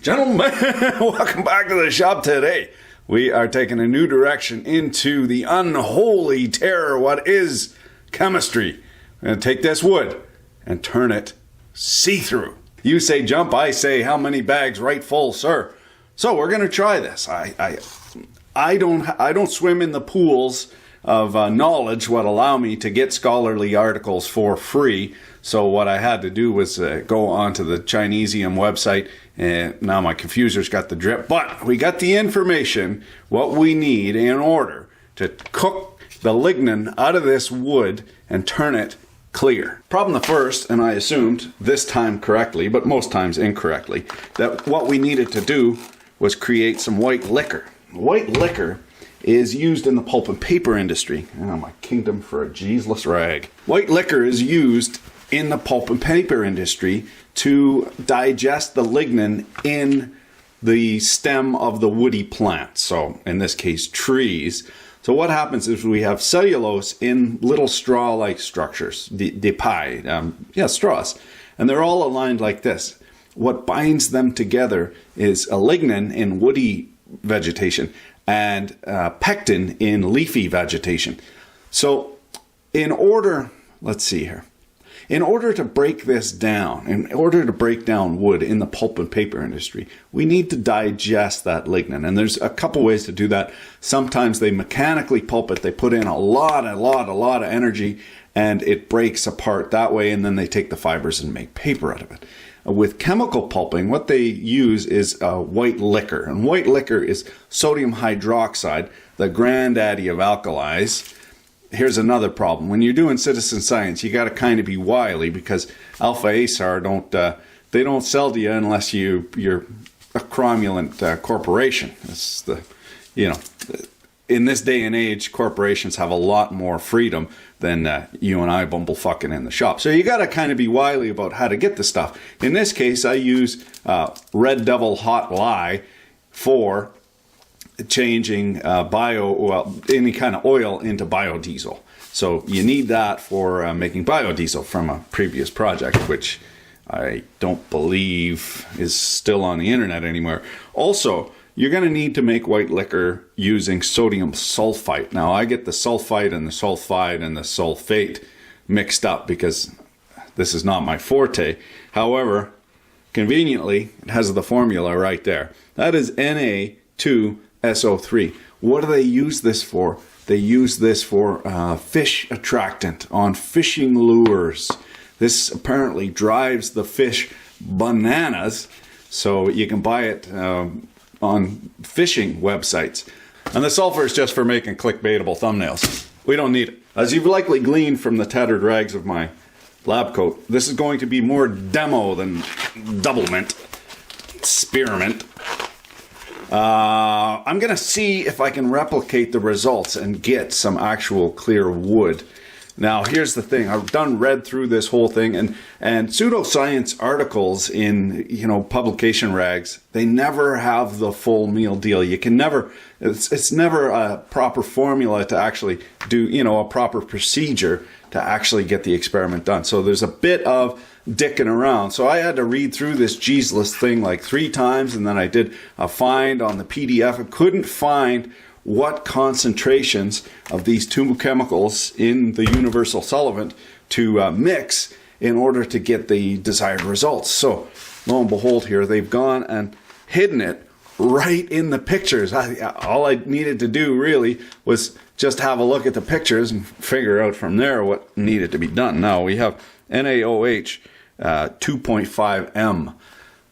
Gentlemen, welcome back to the shop today. We are taking a new direction into the unholy terror what is chemistry. We're going to take this wood and turn it see-through. You say jump, I say how many bags right full, sir. So we're going to try this. I don't swim in the pools of knowledge what allow me to get scholarly articles for free. So what I had to do was go onto the Chinesium website, and now my confuser's got the drip. But we got the information, what we need in order to cook the lignin out of this wood and turn it clear. Problem the first, and I assumed this time correctly, but most times incorrectly, that what we needed to do was create some white liquor. White liquor is used in the pulp and paper industry. Oh, my kingdom for a jeezeless rag. White liquor is used in the pulp and paper industry to digest the lignin in the stem of the woody plant. So in this case, trees. So what happens is we have cellulose in little straw-like structures, the pie, straws. And they're all aligned like this. What binds them together is a lignin in woody vegetation and pectin in leafy vegetation. So in order, let's see here. In order to break this down, in order to break down wood in the pulp and paper industry, we need to digest that lignin. And there's a couple ways to do that. Sometimes they mechanically pulp it. They put in a lot of energy, and it breaks apart that way, and then they take the fibers and make paper out of it. With chemical pulping, what they use is white liquor. And white liquor is sodium hydroxide, the granddaddy of alkalis. Here's another problem. When you're doing citizen science, you got to kind of be wily, because Alpha Acer don't sell to you unless you're a cromulent corporation. It's in this day and age, corporations have a lot more freedom than you and I bumblefucking in the shop. So you got to kind of be wily about how to get the stuff. In this case, I use Red Devil Hot Lye for changing any kind of oil into biodiesel. So you need that for making biodiesel from a previous project, which I don't believe is still on the internet anymore. Also, you're going to need to make white liquor using sodium sulfite. Now, I get the sulfite and the sulfide and the sulfate mixed up because this is not my forte. However, conveniently, it has the formula right there. That is Na2SO3. What do they use this for? They use this for fish attractant on fishing lures. This apparently drives the fish bananas, so you can buy it on fishing websites. And the sulfur is just for making clickbaitable thumbnails. We don't need it. As you've likely gleaned from the tattered rags of my lab coat, this is going to be more demo than doublement, experiment. I'm going to see if I can replicate the results and get some actual clear wood. Now, here's the thing. I've read through this whole thing, and pseudoscience articles in, publication rags, they never have the full meal deal. You can never, it's never a proper formula to actually do, a proper procedure to actually get the experiment done. So there's a bit of dicking around. So I had to read through this jeezeless thing like 3 times, and then I did a find on the PDF. I couldn't find what concentrations of these two chemicals in the universal solvent to mix in order to get the desired results. So lo and behold, here they've gone and hidden it right in the pictures. All I needed to do really was just have a look at the pictures and figure out from there what needed to be done. Now we have NaOH 2.5 M.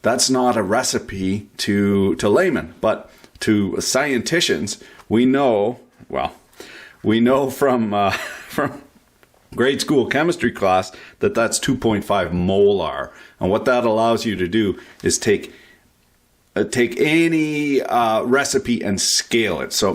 That's not a recipe to laymen, but to scienticians, we know from grade school chemistry class that that's 2.5 molar. And what that allows you to do is take any recipe and scale it. So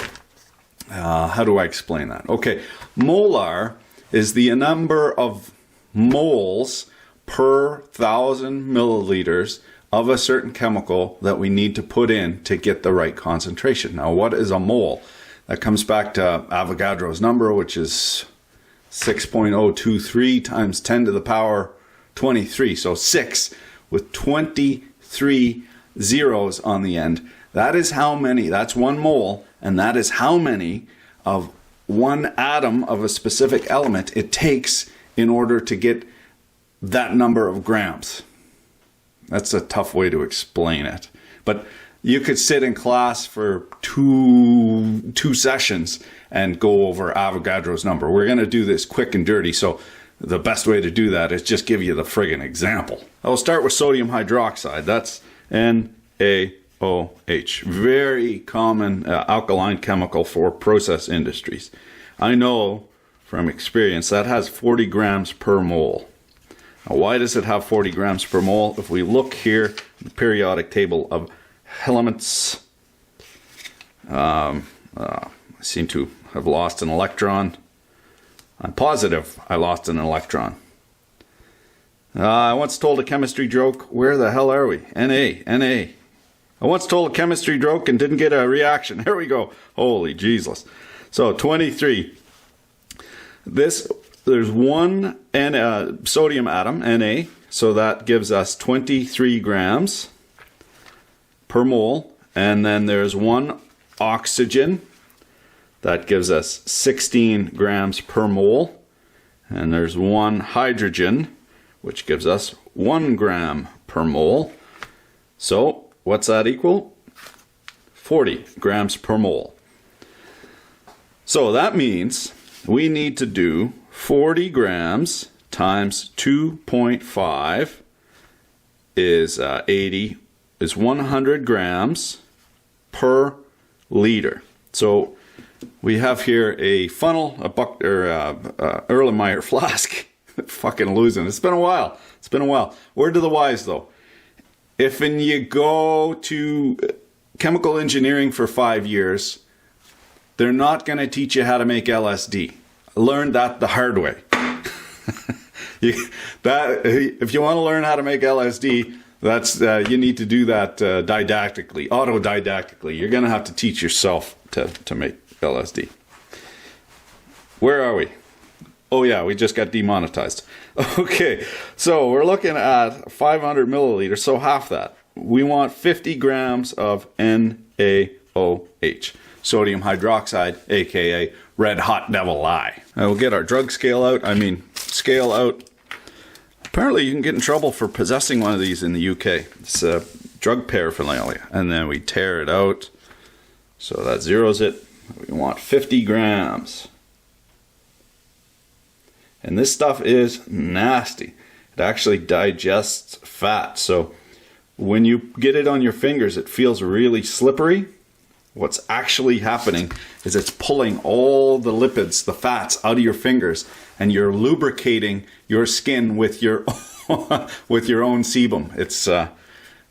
how do I explain that? Okay, molar is the number of moles per 1,000 milliliters of a certain chemical that we need to put in to get the right concentration. Now, what is a mole? That comes back to Avogadro's number, which is 6.023 times 10 to the power 23. So 6 with 23 zeros on the end. That is how many, that's 1 mole, and that is how many of one atom of a specific element it takes in order to get that number of grams. That's a tough way to explain it. But you could sit in class for two sessions and go over Avogadro's number. We're going to do this quick and dirty, so the best way to do that is just give you the friggin' example. I'll start with sodium hydroxide. That's NaOH. Very common alkaline chemical for process industries. I know from experience that has 40 grams per mole. Now, why does it have 40 grams per mole? If we look here in the periodic table of elements, I seem to have lost an electron. I'm positive I lost an electron. I once told a chemistry joke. Where the hell are we? Na. I once told a chemistry joke and didn't get a reaction. Here we go. Holy Jesus. So 23. There's one sodium atom, Na, so that gives us 23 grams per mole. And then there's one oxygen, that gives us 16 grams per mole. And there's one hydrogen, which gives us 1 gram per mole. So what's that equal? 40 grams per mole. So that means we need to do 40 grams times 2.5 is 100 grams per liter. So we have here a funnel, a Erlenmeyer flask. Fucking losing. It's been a while. Word to the wise though. If you go to chemical engineering for 5 years, they're not going to teach you how to make LSD. I learned that the hard way. If you want to learn how to make LSD, you need to do that didactically, autodidactically. You're going to have to teach yourself to make LSD. Where are we? Oh yeah, we just got demonetized. Okay, so we're looking at 500 milliliters, so half that. We want 50 grams of NaOH, sodium hydroxide, aka red hot devil eye. We'll get our drug scale out. Apparently you can get in trouble for possessing one of these in the UK. It's drug paraphernalia. And then we tear it out. So that zeroes it. We want 50 grams. And this stuff is nasty. It actually digests fat. So when you get it on your fingers, it feels really slippery. What's actually happening is it's pulling all the lipids, the fats, out of your fingers, and you're lubricating your skin with your with your own sebum. It's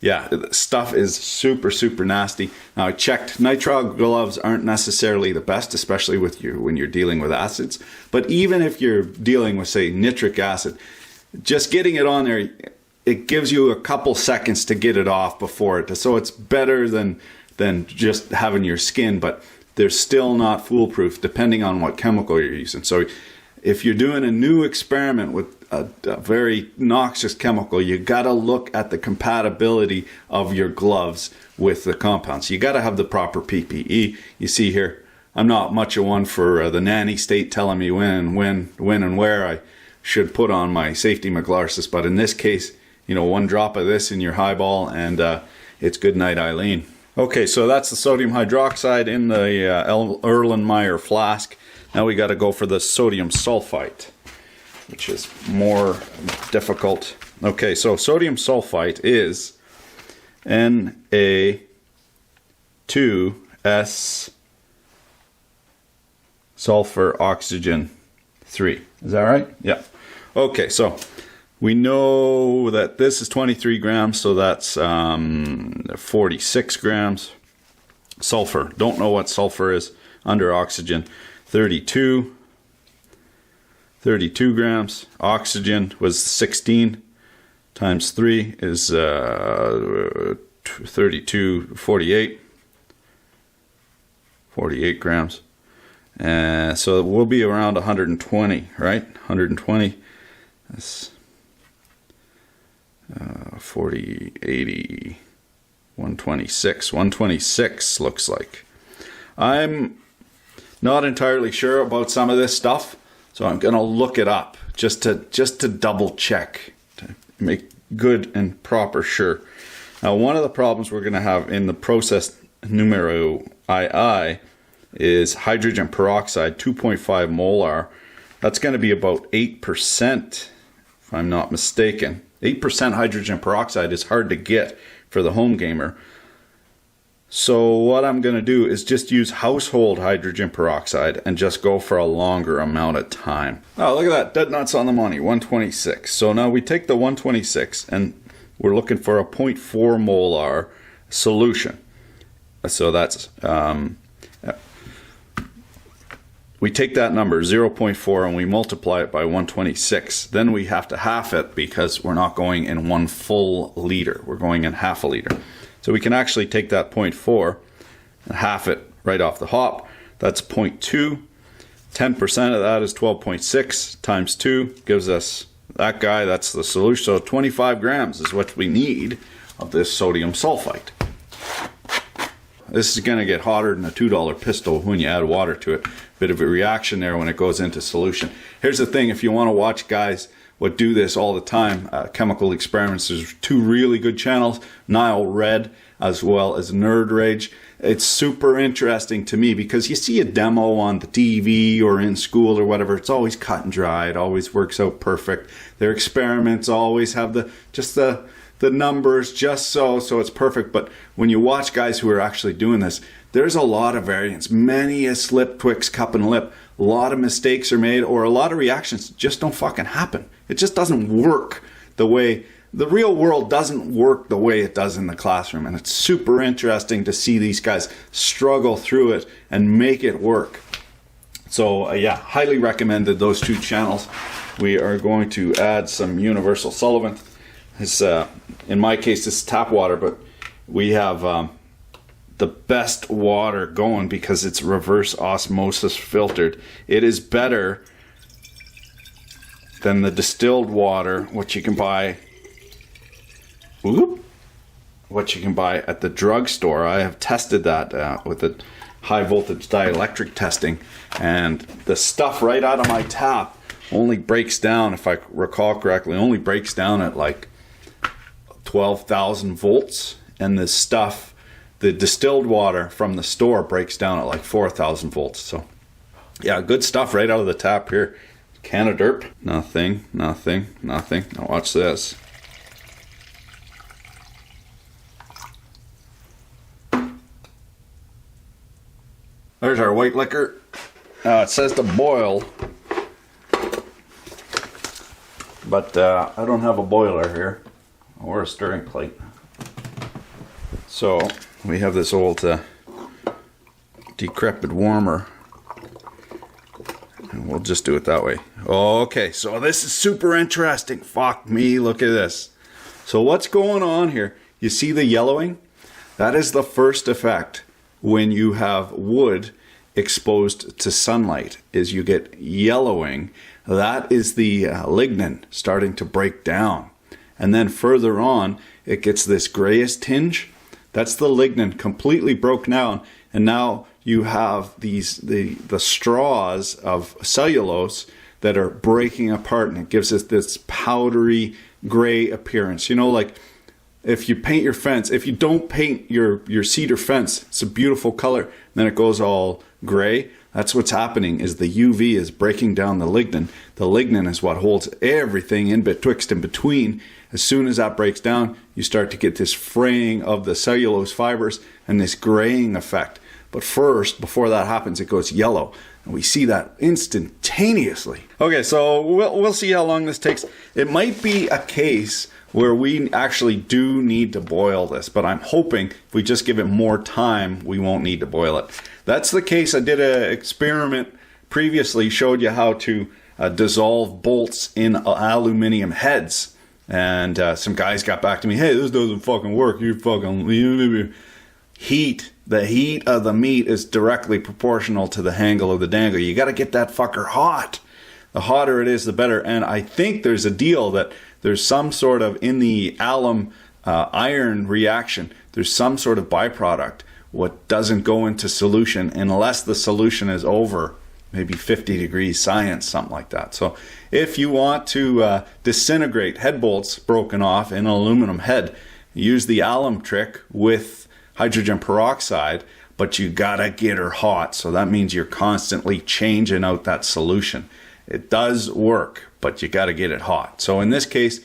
yeah, the stuff is super, super nasty. Now I checked, nitrile gloves aren't necessarily the best, especially when you're dealing with acids. But even if you're dealing with, say, nitric acid, just getting it on there, it gives you a couple seconds to get it off before it. So it's better than just having your skin, but they're still not foolproof depending on what chemical you're using. So if you're doing a new experiment with a very noxious chemical, you got to look at the compatibility of your gloves with the compounds. You got to have the proper PPE. You see here, I'm not much of one for the nanny state telling me when and where I should put on my safety McGlarsis, but in this case, you know, 1 drop of this in your highball and it's good night, Eileen. Okay, so that's the sodium hydroxide in the Erlenmeyer flask. Now we got to go for the sodium sulfite, which is more difficult. Okay, so sodium sulfite is Na2S sulfur oxygen 3. Is that right? Yeah. Okay, so we know that this is 23 grams, so that's 46 grams. Sulfur, don't know what sulfur is under oxygen. 32 grams. Oxygen was 16 times 3 is 32, 48 grams. So it will be around 120, right? 120. That's 40, 80, 126. 126 looks like. I'm not entirely sure about some of this stuff, so I'm going to look it up just to double check, to make good and proper sure. Now, one of the problems we're going to have in the process numero II is hydrogen peroxide, 2.5 molar. That's going to be about 8%, if I'm not mistaken. 8% hydrogen peroxide is hard to get for the home gamer. So what I'm going to do is just use household hydrogen peroxide and just go for a longer amount of time. Oh, look at that. Dead nuts on the money. 126. So now we take the 126 and we're looking for a 0.4 molar solution. So that's, we take that number, 0.4, and we multiply it by 126. Then we have to half it because we're not going in 1 full liter. We're going in half a liter. So we can actually take that 0.4 and half it right off the hop. That's 0.2. 10% of that is 12.6 times 2 gives us that guy. That's the solution. So 25 grams is what we need of this sodium sulfite. This is going to get hotter than a $2 pistol when you add water to it. Bit of a reaction there when it goes into solution. Here's the thing, if you want to watch guys what do this all the time, chemical experiments, there's 2 really good channels, Nile Red as well as Nerd Rage. It's super interesting to me because you see a demo on the TV or in school or whatever, it's always cut and dry, it always works out perfect. Their experiments always have the numbers just so it's perfect. But when you watch guys who are actually doing this, there's a lot of variance. Many a slip, twix, cup and lip. A lot of mistakes are made, or a lot of reactions just don't fucking happen. It just doesn't work the way, the real world doesn't work the way it does in the classroom. And it's super interesting to see these guys struggle through it and make it work. So yeah, highly recommended those 2 channels. We are going to add some universal solvent. It's, in my case, this is tap water, but we have the best water going because it's reverse osmosis filtered. It is better than the distilled water, which you can buy. What you can buy at the drugstore. I have tested that with the high voltage dielectric testing, and the stuff right out of my tap only breaks down, if I recall correctly, only breaks down at like 12,000 volts, and the stuff, the distilled water from the store, breaks down at like 4,000 volts. So yeah, good stuff right out of the tap here. Can of derp. Nothing, nothing, nothing. Now watch this. There's our white liquor. It says to boil, but I don't have a boiler here or a stirring plate. So we have this old decrepit warmer, and we'll just do it that way. Okay, so this is super interesting. Fuck me, look at this. So what's going on here? You see the yellowing? That is the first effect when you have wood exposed to sunlight, is you get yellowing. That is the lignin starting to break down. And then further on, it gets this grayish tinge. That's the lignin completely broken down, and now you have these the straws of cellulose that are breaking apart, and it gives us this powdery gray appearance. You know, like if you paint your fence, if you don't paint your cedar fence, it's a beautiful color, then it goes all gray. That's what's happening, is the UV is breaking down the lignin. The lignin is what holds everything in betwixt and between. As soon as that breaks down, you start to get this fraying of the cellulose fibers and this graying effect. But first, before that happens, it goes yellow. And we see that instantaneously. Okay, so we'll see how long this takes. It might be a case where we actually do need to boil this, but I'm hoping if we just give it more time, we won't need to boil it. That's the case. I did an experiment previously, showed you how to dissolve bolts in aluminum heads. And some guys got back to me, hey, this doesn't fucking work. You fucking heat. The heat of the meat is directly proportional to the angle of the dangle. You got to get that fucker hot. The hotter it is, the better. And I think there's a deal that there's some sort of, in the alum iron reaction, there's some sort of byproduct what doesn't go into solution unless the solution is over maybe 50 degrees science, something like that. So if you want to disintegrate head bolts broken off in an aluminum head, use the alum trick with hydrogen peroxide, but you gotta get her hot. So that means you're constantly changing out that solution. It does work, but you gotta get it hot. So in this case,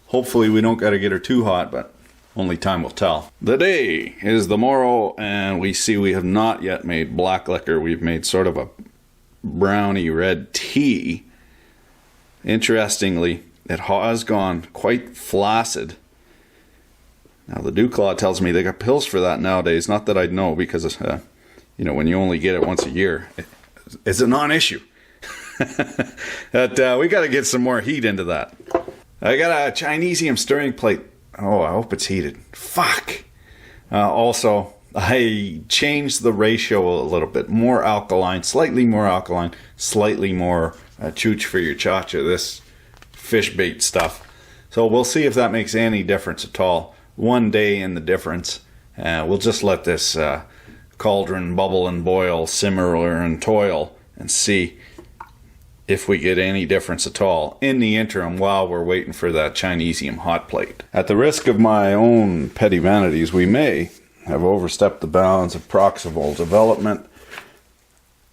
hopefully we don't gotta get her too hot, but only time will tell. The day is the morrow, and we see we have not yet made black liquor. We've made sort of a browny red tea. Interestingly, it has gone quite flaccid. Now the Dew Claw tells me they got pills for that nowadays. Not that I'd know, because you know, when you only get it once a year, it's a non-issue. But we got to get some more heat into that. I got a Chinesium stirring plate. Oh, I hope it's heated. Fuck. Also, I changed the ratio a little bit. More alkaline, slightly more chooch for your cha-cha, this fish bait stuff. So we'll see if that makes any difference at all. One day in the difference. We'll just let this cauldron bubble and boil, simmer and toil, and see if we get any difference at all in the interim while we're waiting for that Chinesium hot plate. At the risk of my own petty vanities, we may have overstepped the bounds of proximal development.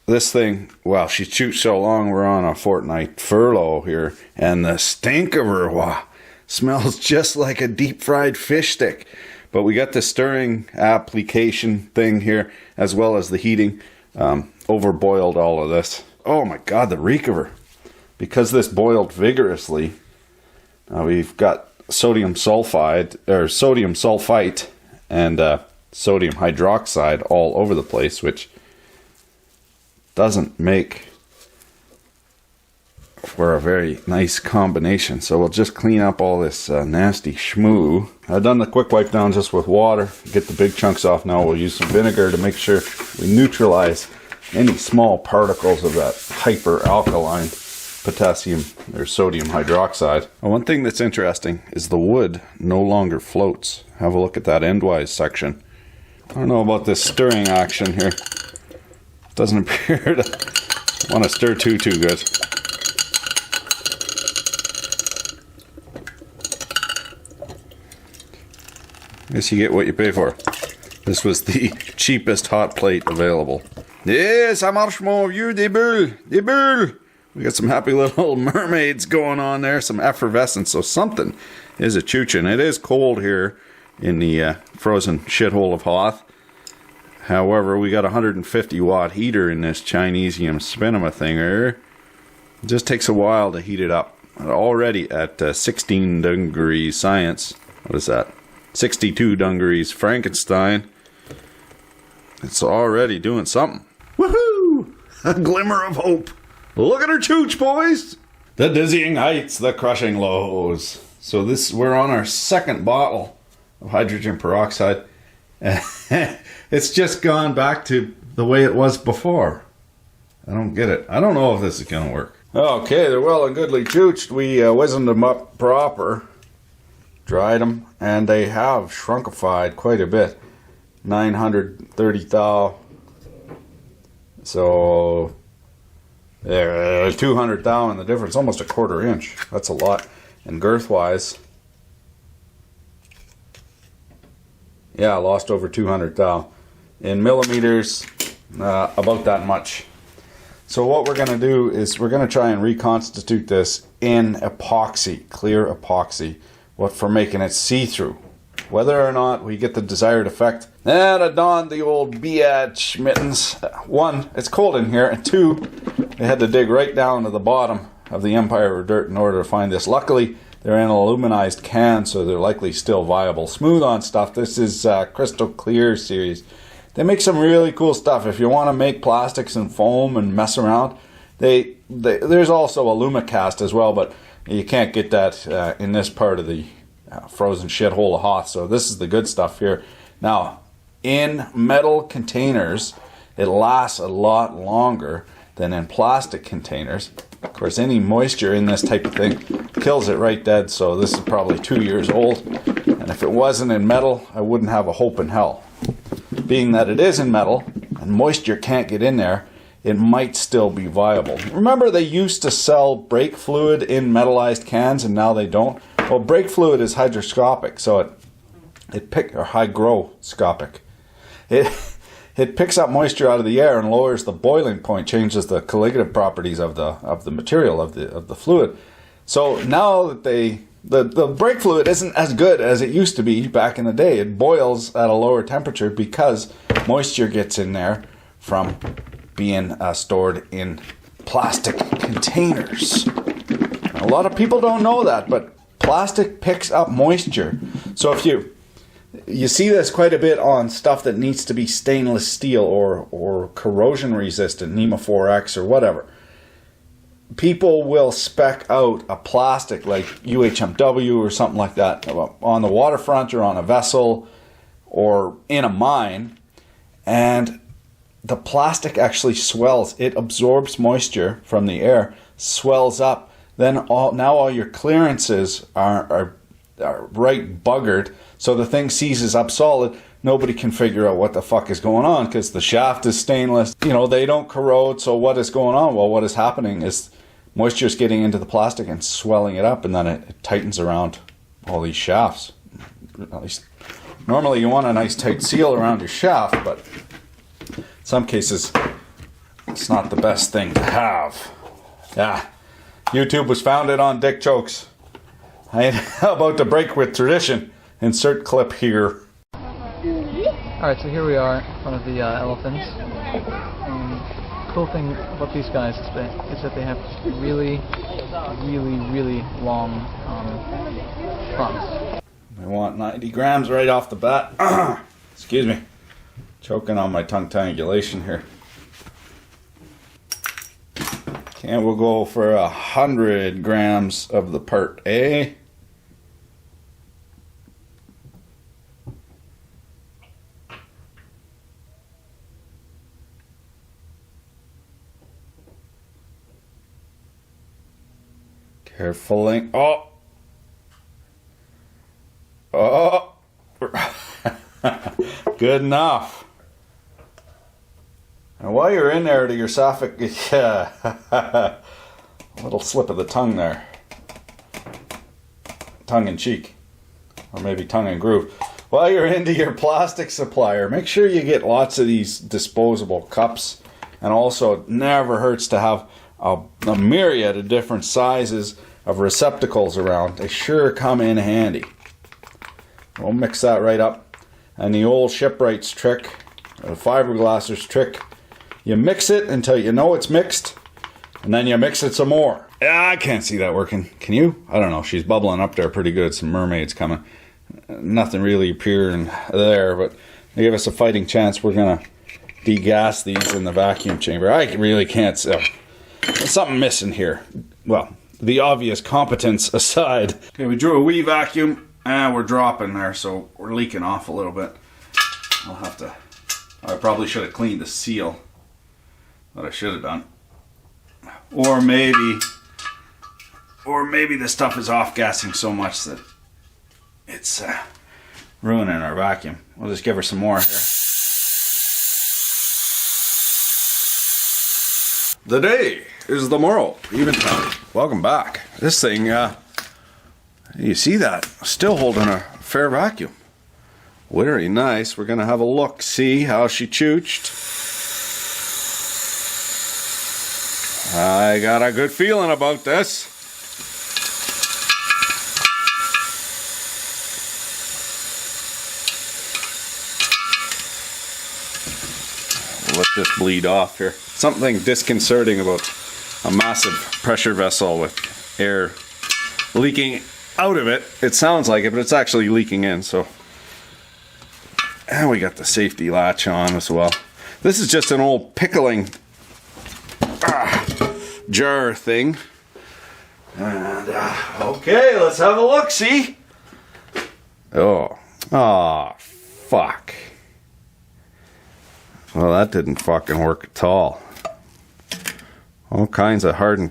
This thing, well, she shoots so long, we're on a fortnight furlough here, and the stink of her, wow, smells just like a deep fried fish stick. But we got the stirring application thing here, as well as the heating. Overboiled all of this. Oh my God, the reek of her. Because this boiled vigorously, we've got sodium sulfite and sodium hydroxide all over the place, which doesn't make for a very nice combination. So we'll just clean up all this nasty schmoo. I've done the quick wipe down just with water. Get the big chunks off now. We'll use some vinegar to make sure we neutralize any small particles of that hyper-alkaline potassium or sodium hydroxide. Now, one thing that's interesting is the wood no longer floats. Have a look at that endwise section. I don't know about this stirring action here. Doesn't appear to want to stir too good. I guess you get what you pay for. This was the cheapest hot plate available. Yes, ça marche mon vieux, des bulles, des bulles. We got some happy little mermaids going on there, some effervescence, so something is a chooching. It is cold here in the frozen shithole of Hoth. However, we got a 150 watt heater in this Chinesium spinema thinger. It just takes a while to heat it up. Already at 16 degrees science. What is that? 62 degrees Frankenstein. It's already doing something. Woohoo! A glimmer of hope. Look at her chooch, boys! The dizzying heights, the crushing lows. So we're on our second bottle of hydrogen peroxide. It's just gone back to the way it was before. I don't get it. I don't know if this is going to work. Okay, they're well and goodly chooched. We wizened them up proper, dried them, and they have shrunkified quite a bit. 930 thou. So there's 200 thou in the difference, almost a quarter inch. That's a lot. And girth wise, yeah, I lost over 200 thou. In millimeters, about that much. So what we're going to do is we're going to try and reconstitute this in epoxy, clear epoxy, for making it see-through. Whether or not we get the desired effect, and I donned the old biatch mittens. One, it's cold in here, and two, they had to dig right down to the bottom of the Empire of Dirt in order to find this. Luckily, they're in an aluminized can, so they're likely still viable. Smooth on stuff. This is Crystal Clear series. They make some really cool stuff. If you want to make plastics and foam and mess around, there's also a Lumicast as well, but you can't get that in this part of the frozen shithole of Hoth. So this is the good stuff here. Now, in metal containers, it lasts a lot longer than in plastic containers. Of course, any moisture in this type of thing kills it right dead. So this is probably 2 years old, And if it wasn't in metal, I wouldn't have a hope in hell. Being that it is in metal and moisture can't get in there, it might still be viable. Remember, they used to sell brake fluid in metallized cans and now they don't? Well, brake fluid is hygroscopic, so or hygroscopic. It picks up moisture out of the air and lowers the boiling point, changes the colligative properties of the material of the fluid. So now that the brake fluid isn't as good as it used to be back in the day. It boils at a lower temperature because moisture gets in there from being stored in plastic containers. A lot of people don't know that, but plastic picks up moisture. So if you see this quite a bit on stuff that needs to be stainless steel or corrosion resistant, NEMA 4X or whatever. People will spec out a plastic like UHMW or something like that on the waterfront or on a vessel or in a mine, and the plastic actually swells. It absorbs moisture from the air, swells up. Then all your clearances are right buggered, so the thing seizes up solid. Nobody can figure out what the fuck is going on because the shaft is stainless. They don't corrode, so what is going on? Well, what is happening is moisture is getting into the plastic and swelling it up, and then it tightens around all these shafts. At least, normally you want a nice tight seal around your shaft, but in some cases it's not the best thing to have. Yeah, YouTube was founded on dick jokes. How about to break with tradition? Insert clip here. Alright, so here we are in front of the elephants. Cool thing about these guys is that they have really long fronts. I want 90 grams right off the bat. Excuse me. Choking on my tongue triangulation here. And we'll go for 100 grams of the part A. Carefully. Oh. Good enough. And while you're in there to your esophagus, a little slip of the tongue there. Tongue in cheek. Or maybe tongue in groove. While you're into your plastic supplier, make sure you get lots of these disposable cups. And also, it never hurts to have a myriad of different sizes of receptacles around. They sure come in handy. We'll mix that right up. And the old shipwright's trick, or the fiberglasser's trick, you mix it until you know it's mixed, and then you mix it some more. Yeah, I can't see that working. Can you? I don't know. She's bubbling up there pretty good. Some mermaids coming. Nothing really appearing there, but they give us a fighting chance. We're going to degas these in the vacuum chamber. I really can't see. There's something missing here. Well, the obvious competence aside. Okay, we drew a wee vacuum and we're dropping there, so we're leaking off a little bit. I probably should have cleaned the seal. What I should have done. Or maybe the stuff is off-gassing so much that it's ruining our vacuum. We'll just give her some more here. The day is the morrow. Eventide. Welcome back. This thing, you see that? Still holding a fair vacuum. Very nice. We're going to have a look, see how she chooched. I got a good feeling about this. Let this bleed off here. Something disconcerting about a massive pressure vessel with air leaking out of it. It sounds like it, but it's actually leaking in. So, and we got the safety latch on as well. This is just an old pickling jar thing. And okay, let's have a look. See? Oh, fuck. Well, that didn't fucking work at all. All kinds of hardened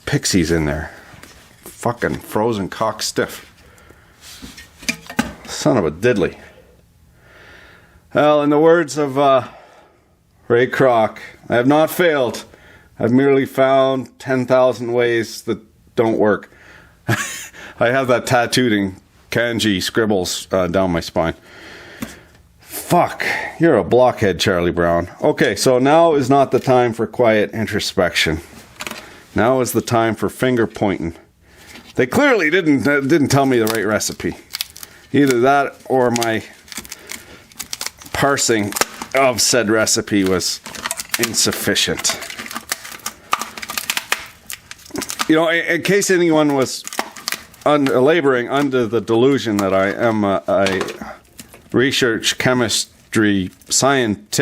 pixies in there. Fucking frozen cock stiff. Son of a diddly. Well, in the words of Ray Kroc, I have not failed. I've merely found 10,000 ways that don't work. I have that tattooed in kanji scribbles down my spine. Fuck, you're a blockhead, Charlie Brown. Okay, so now is not the time for quiet introspection. Now is the time for finger pointing. They clearly didn't tell me the right recipe. Either that or my parsing of said recipe was insufficient. You know, in case anyone was laboring under the delusion that I am a research chemistry scientist,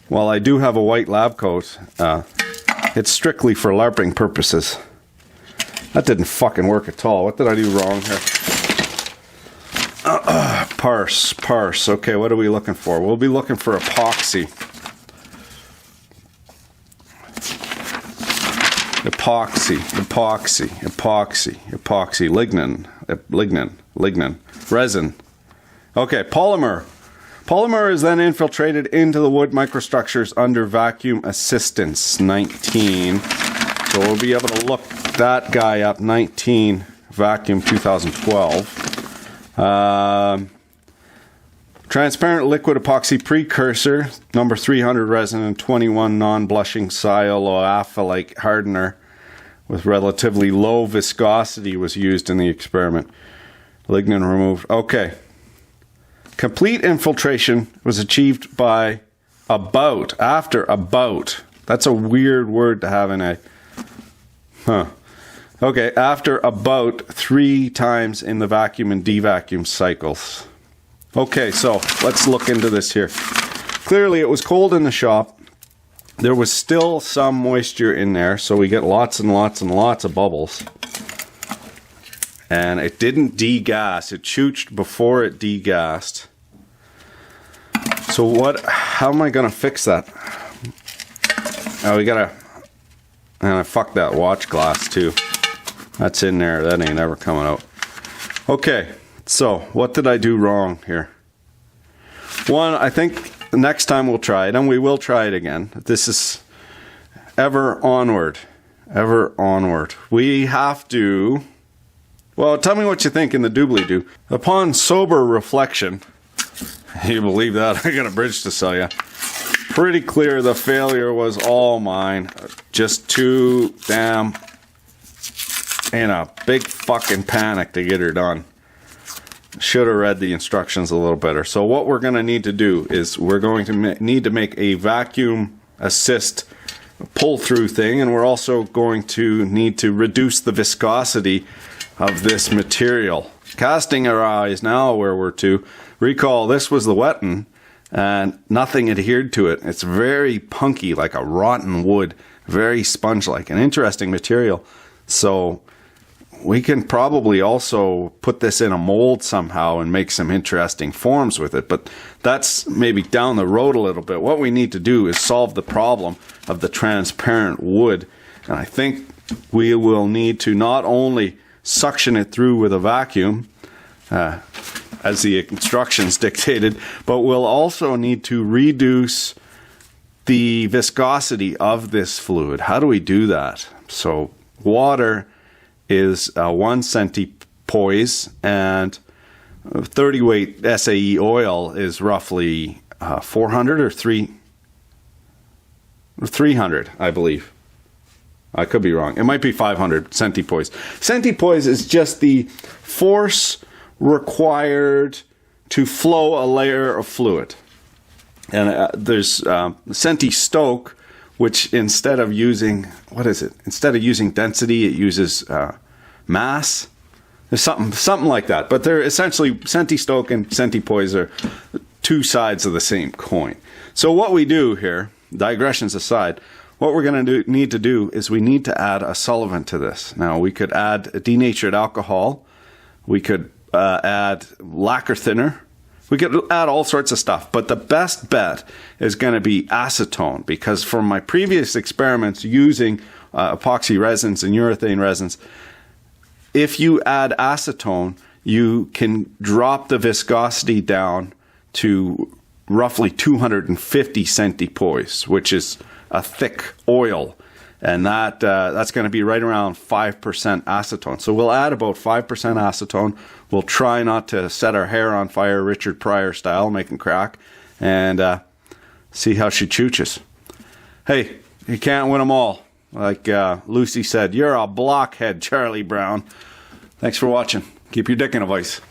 while I do have a white lab coat, it's strictly for LARPing purposes. That didn't fucking work at all. What did I do wrong here? Parse. Okay, what are we looking for? We'll be looking for epoxy. Epoxy. Lignin. Resin. Okay, polymer. Polymer is then infiltrated into the wood microstructures under vacuum assistance. 19. So we'll be able to look that guy up. 19 vacuum 2012. Transparent liquid epoxy precursor, number 300 resin and 21 non-blushing cyanoacrylate hardener with relatively low viscosity was used in the experiment. Lignin removed. Okay. Complete infiltration was achieved by after about. That's a weird word to have in a... Okay, after about 3 times in the vacuum and devacuum cycles. Okay, so let's look into this here. Clearly it was cold in the shop. There was still some moisture in there, so we get lots and lots and lots of bubbles. And it didn't degas. It chooched before it degassed. So how am I going to fix that? Oh, we gotta... And I fucked that watch glass too. That's in there. That ain't ever coming out. Okay, so what did I do wrong here? One, I think the next time we'll try it, and we will try it again. This is ever onward. Ever onward. We have to... Well, tell me what you think in the doobly-doo. Upon sober reflection... You believe that? I got a bridge to sell you. Pretty clear the failure was all mine. Just too damn in a big fucking panic to get her done. Should have read the instructions a little better. So what we're going to need to do is we're going to need to make a vacuum assist pull-through thing, and we're also going to need to reduce the viscosity of this material. Casting our eyes now where we're to. Recall, this was the wetting, and nothing adhered to it. It's very punky, like a rotten wood, very sponge-like, an interesting material. So we can probably also put this in a mold somehow and make some interesting forms with it, but that's maybe down the road a little bit. What we need to do is solve the problem of the transparent wood, and I think we will need to not only suction it through with a vacuum, as the instructions dictated, but we'll also need to reduce the viscosity of this fluid. How do we do that? So water is 1 centipoise, and 30 weight SAE oil is roughly 400 or 300, I believe. I could be wrong. It might be 500 centipoise. Centipoise is just the force required to flow a layer of fluid. And there's centistoke, which instead of using, instead of using density, it uses mass. There's something like that. But they're essentially, centistoke and centipoise are 2 sides of the same coin. So what we do here, digressions aside, what we're going to need to do is we need to add a solvent to this. Now, we could add denatured alcohol. We could add lacquer thinner. We could add all sorts of stuff, but the best bet is going to be acetone, because from my previous experiments using epoxy resins and urethane resins, if you add acetone, you can drop the viscosity down to roughly 250 centipoise, which is a thick oil. And that's going to be right around 5% acetone. So we'll add about 5% acetone. We'll try not to set our hair on fire, Richard Pryor style, make 'em crack, and see how she chooches. Hey, you can't win them all. Like Lucy said, you're a blockhead, Charlie Brown. Thanks for watching. Keep your dick in a vice.